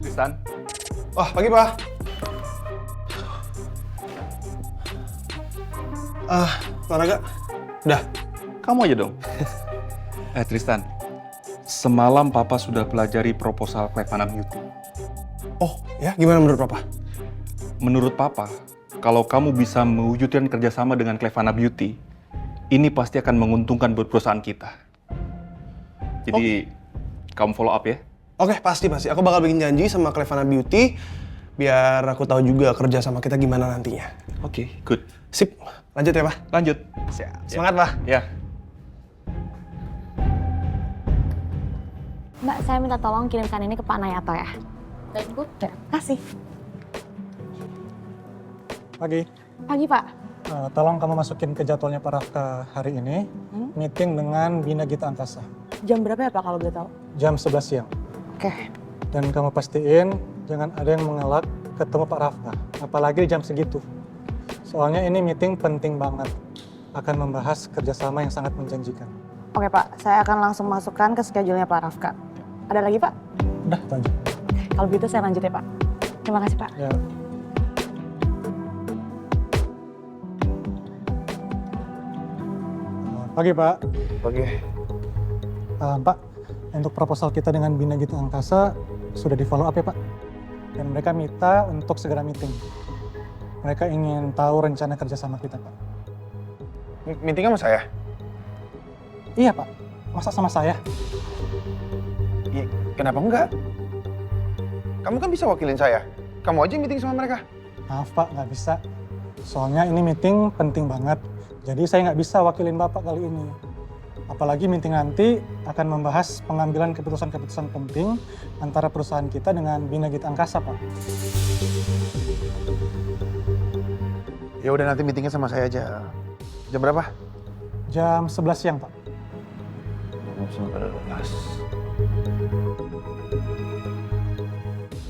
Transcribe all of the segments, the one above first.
Tristan? Wah, pagi, Pak. Olahraga. Udah. Kamu aja dong. Tristan, semalam Papa sudah pelajari proposal Clevana Beauty. Oh, ya? Gimana menurut Papa? Menurut Papa, kalau kamu bisa mewujudkan kerjasama dengan Clevana Beauty, ini pasti akan menguntungkan buat perusahaan kita. Jadi, kamu follow up ya? Oke, pasti. Aku bakal bikin janji sama Clevana Beauty biar aku tahu juga kerja sama kita gimana nantinya. Oke, good. Sip. Lanjut ya, Pak? Lanjut. Siap. Semangat, Pak. Ya. Mbak, saya minta tolong kirimkan ini ke Pak Nayato ya. Baik, Bu. Ya, kasih. Pagi. Pagi, Pak. Tolong kamu masukin ke jadwalnya Pak Rafka hari ini, meeting dengan Bina Gita Angkasa. Jam berapa ya, Pak, kalau boleh tahu? Jam 11 siang. Oke. Dan kamu pastiin jangan ada yang mengelak ketemu Pak Rafka, apalagi di jam segitu. Soalnya ini meeting penting banget, akan membahas kerjasama yang sangat menjanjikan. Oke, Pak. Saya akan langsung masukkan ke schedule-nya Pak Rafka. Ada lagi, Pak? Udah, lanjut. Kalau begitu saya lanjut ya, Pak. Terima kasih, Pak. Ya. Pagi, Pak. Pagi. Pak, untuk proposal kita dengan Bina Gita Angkasa sudah di follow up ya, Pak. Dan mereka minta untuk segera meeting. Mereka ingin tahu rencana kerjasama kita, Pak. Meeting sama saya? Iya, Pak. Masa sama saya? Iya, kenapa enggak? Kamu kan bisa wakilin saya. Kamu aja meeting sama mereka. Maaf, Pak, nggak bisa. Soalnya ini meeting penting banget. Jadi saya nggak bisa wakilin Bapak kali ini. Apalagi meeting nanti akan membahas pengambilan keputusan-keputusan penting antara perusahaan kita dengan Bina Gita Angkasa, Pak. Ya udah, nanti meetingnya sama saya aja. Jam berapa? Jam 11 siang, Pak. Jam 11.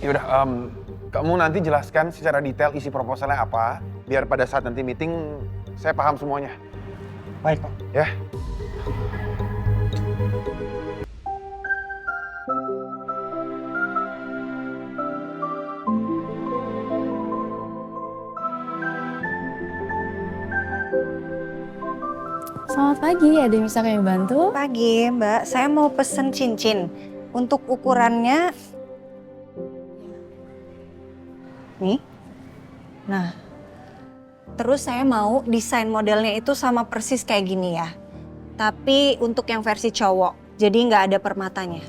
Yaudah, kamu nanti jelaskan secara detail isi proposalnya apa, biar pada saat nanti meeting saya paham semuanya. Baik, Pak. Ya. Selamat pagi, ada yang bisa kami bantu? Pagi, Mbak. Saya mau pesen cincin. Untuk ukurannya... Nih. Nah. Terus saya mau desain modelnya itu sama persis kayak gini ya. Tapi untuk yang versi cowok. Jadi nggak ada permatanya.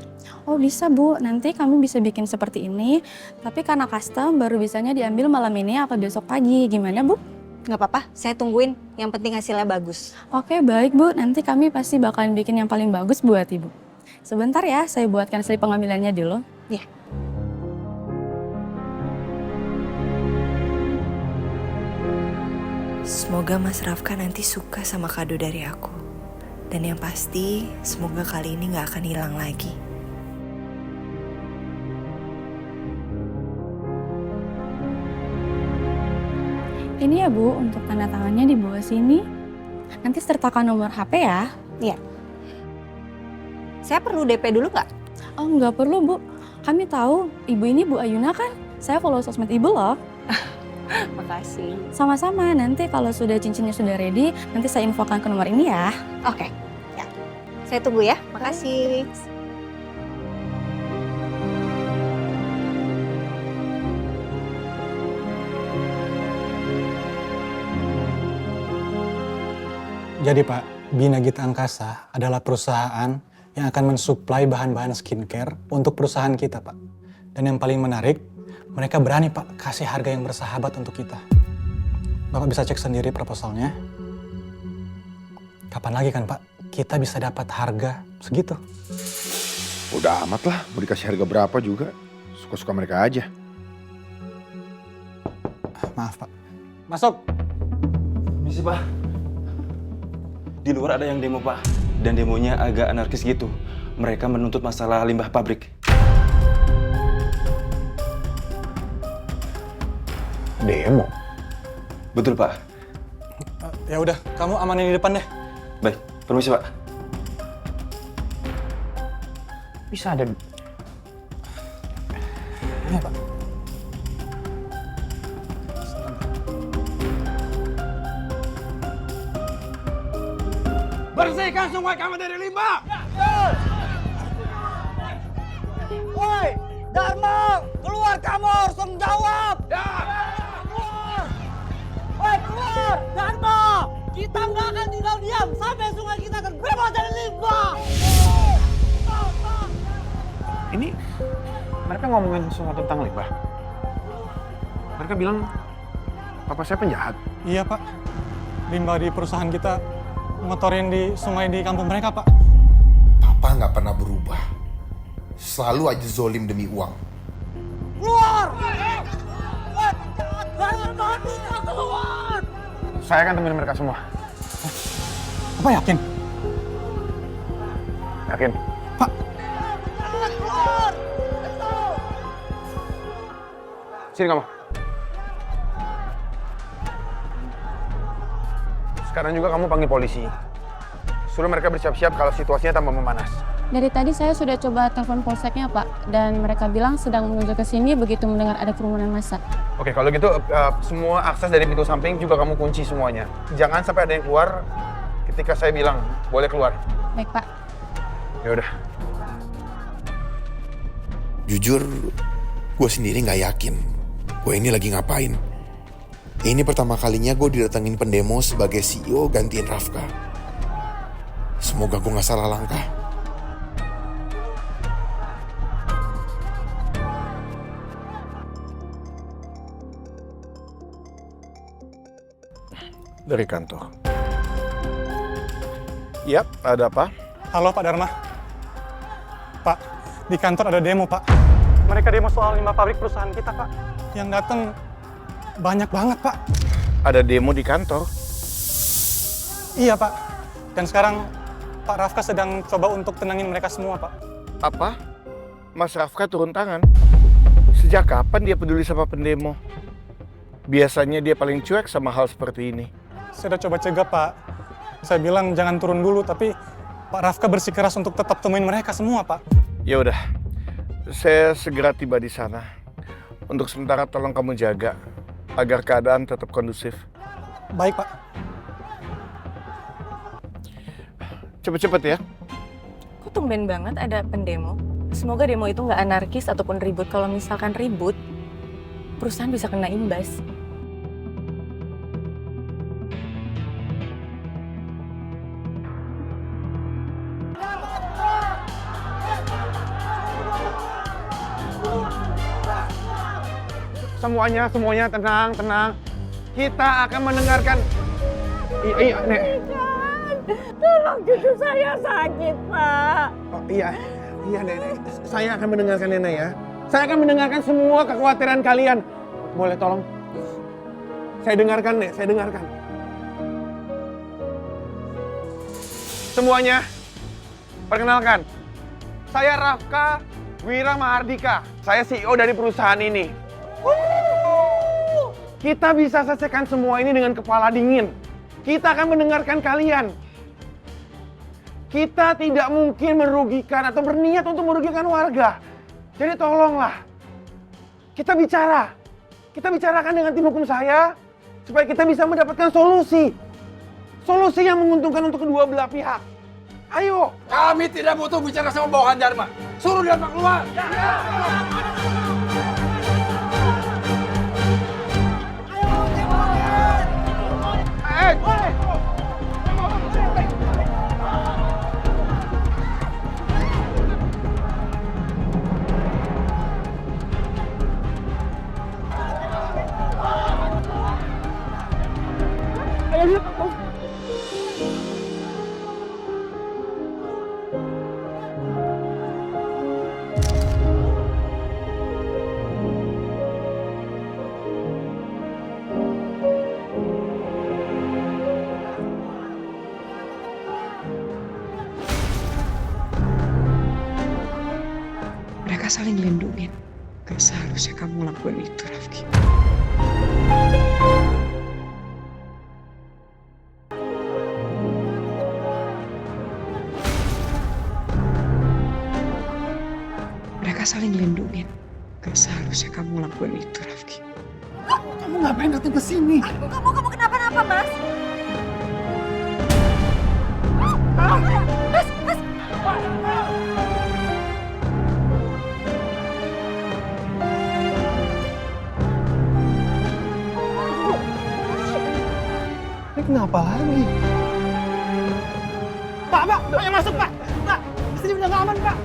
Oh bisa Bu, nanti kami bisa bikin seperti ini. Tapi karena custom baru bisanya diambil malam ini atau besok pagi. Gimana Bu? Nggak apa-apa, saya tungguin. Yang penting hasilnya bagus. Oke baik Bu, nanti kami pasti bakalan bikin yang paling bagus buat Ibu. Sebentar ya, saya buatkan slip pengambilannya dulu. Ya. Semoga Mas Rafka nanti suka sama kado dari aku. Dan yang pasti, semoga kali ini gak akan hilang lagi. Ini ya Bu, untuk tanda tangannya di bawah sini. Nanti sertakan nomor HP ya. Iya. Saya perlu DP dulu nggak? Oh nggak perlu Bu, kami tahu Ibu ini Bu Ayuna kan. Saya follow sosmed Ibu loh. Makasih. Sama-sama, nanti kalau sudah cincinnya sudah ready, nanti saya infokan ke nomor ini ya. Oke. Ya. Saya tunggu ya. Makasih. Jadi Pak, Bina Gita Angkasa adalah perusahaan yang akan mensuplai bahan-bahan skincare untuk perusahaan kita Pak. Dan yang paling menarik, mereka berani Pak kasih harga yang bersahabat untuk kita. Bapak bisa cek sendiri proposalnya. Kapan lagi kan Pak, kita bisa dapat harga segitu? Udah amat lah, mau dikasih harga berapa juga. Suka-suka mereka aja. Maaf Pak. Masuk! Misi Pak. Di luar ada yang demo Pak, dan demonya agak anarkis gitu. Mereka menuntut masalah limbah pabrik. Demo? Betul Pak. Ya udah, kamu amanin di depan deh. Baik, permisi Pak. Bisa ada... Iya, Pak. Bersihkan sungai kami dari limbah! Woi, Dharma, keluar kamu harus tanggung jawab. Keluar. Woi, keluar, Dharma. Kita nggak akan tinggal diam sampai sungai kita terbebas dari limbah. Ini mereka ngomongin sesuatu tentang limbah. Mereka bilang papa saya penjahat. Iya, Pak. Limbah di perusahaan kita ngotorin di sungai di kampung mereka, Pak. Papa nggak pernah berubah. Selalu aja zolim demi uang. Keluar. Dharma, kita keluar. Saya akan temenin mereka semua. Apa yakin? Yakin? Pak, Keluar. Sini kamu. Sekarang juga kamu panggil polisi. Suruh mereka bersiap-siap kalau situasinya tambah memanas. Dari tadi saya sudah coba telepon polseknya, Pak. Dan mereka bilang sedang menuju ke sini begitu mendengar ada kerumunan massa. Oke, kalau gitu semua akses dari pintu samping juga kamu kunci semuanya. Jangan sampai ada yang keluar ketika saya bilang boleh keluar. Baik, Pak. Ya udah. Jujur, gue sendiri nggak yakin gue ini lagi ngapain. Ini pertama kalinya gue didatengin pendemo sebagai CEO gantiin Rafka. Semoga gue nggak salah langkah. Dari kantor. Yap, ada apa? halo Pak Dharma. Pak, di kantor ada demo, Pak. Mereka demo soal limbah pabrik perusahaan kita, Pak. Yang datang banyak banget, Pak. Ada demo di kantor? Iya, Pak. Dan sekarang Pak Rafka sedang coba untuk tenangin mereka semua, Pak. Apa? Mas Rafka turun tangan? Sejak kapan dia peduli sama pendemo? Biasanya dia paling cuek sama hal seperti ini. Saya udah coba cegah, Pak. Saya bilang jangan turun dulu, tapi Pak Rafka bersikeras untuk tetap temuin mereka semua, Pak. Ya udah, saya segera tiba di sana. Untuk sementara tolong kamu jaga agar keadaan tetap kondusif. Baik, Pak. Cepet-cepet ya. Kok tumben banget ada pendemo? Semoga demo itu nggak anarkis ataupun ribut. Kalau misalkan ribut, perusahaan bisa kena imbas. Semuanya tenang. Kita akan mendengarkan. Iya, Nek. Tolong cucu saya sakit, Pak. Oh, iya, Nek. Saya akan mendengarkan Nenek ya. Saya akan mendengarkan semua kekhawatiran kalian. Boleh tolong? Saya dengarkan, Nek. Saya dengarkan. Semuanya, perkenalkan. Saya Rafka Wira Mahardika. Saya CEO dari perusahaan ini. Kita bisa selesaikan semua ini dengan kepala dingin. Kita akan mendengarkan kalian. Kita tidak mungkin merugikan atau berniat untuk merugikan warga. Jadi tolonglah. Kita bicara. Kita bicarakan dengan tim hukum saya supaya kita bisa mendapatkan solusi. Solusi yang menguntungkan untuk kedua belah pihak. Ayo. Kami tidak butuh bicara sama bawahan Dharma. Suruh Dharma keluar. Mereka saling lindungin. Gak seharusnya kamu lakuin itu, Rafki. Mereka saling lindungin. Gak seharusnya kamu lakuin itu, Rafki. Kamu ngapain datang ke sini? Aku nggak mau kamu kenapa-napa, Mas. Mas. Ini kenapa lagi? Pak, banyak masuk, Pak. Pak, sini udah nggak aman, Pak.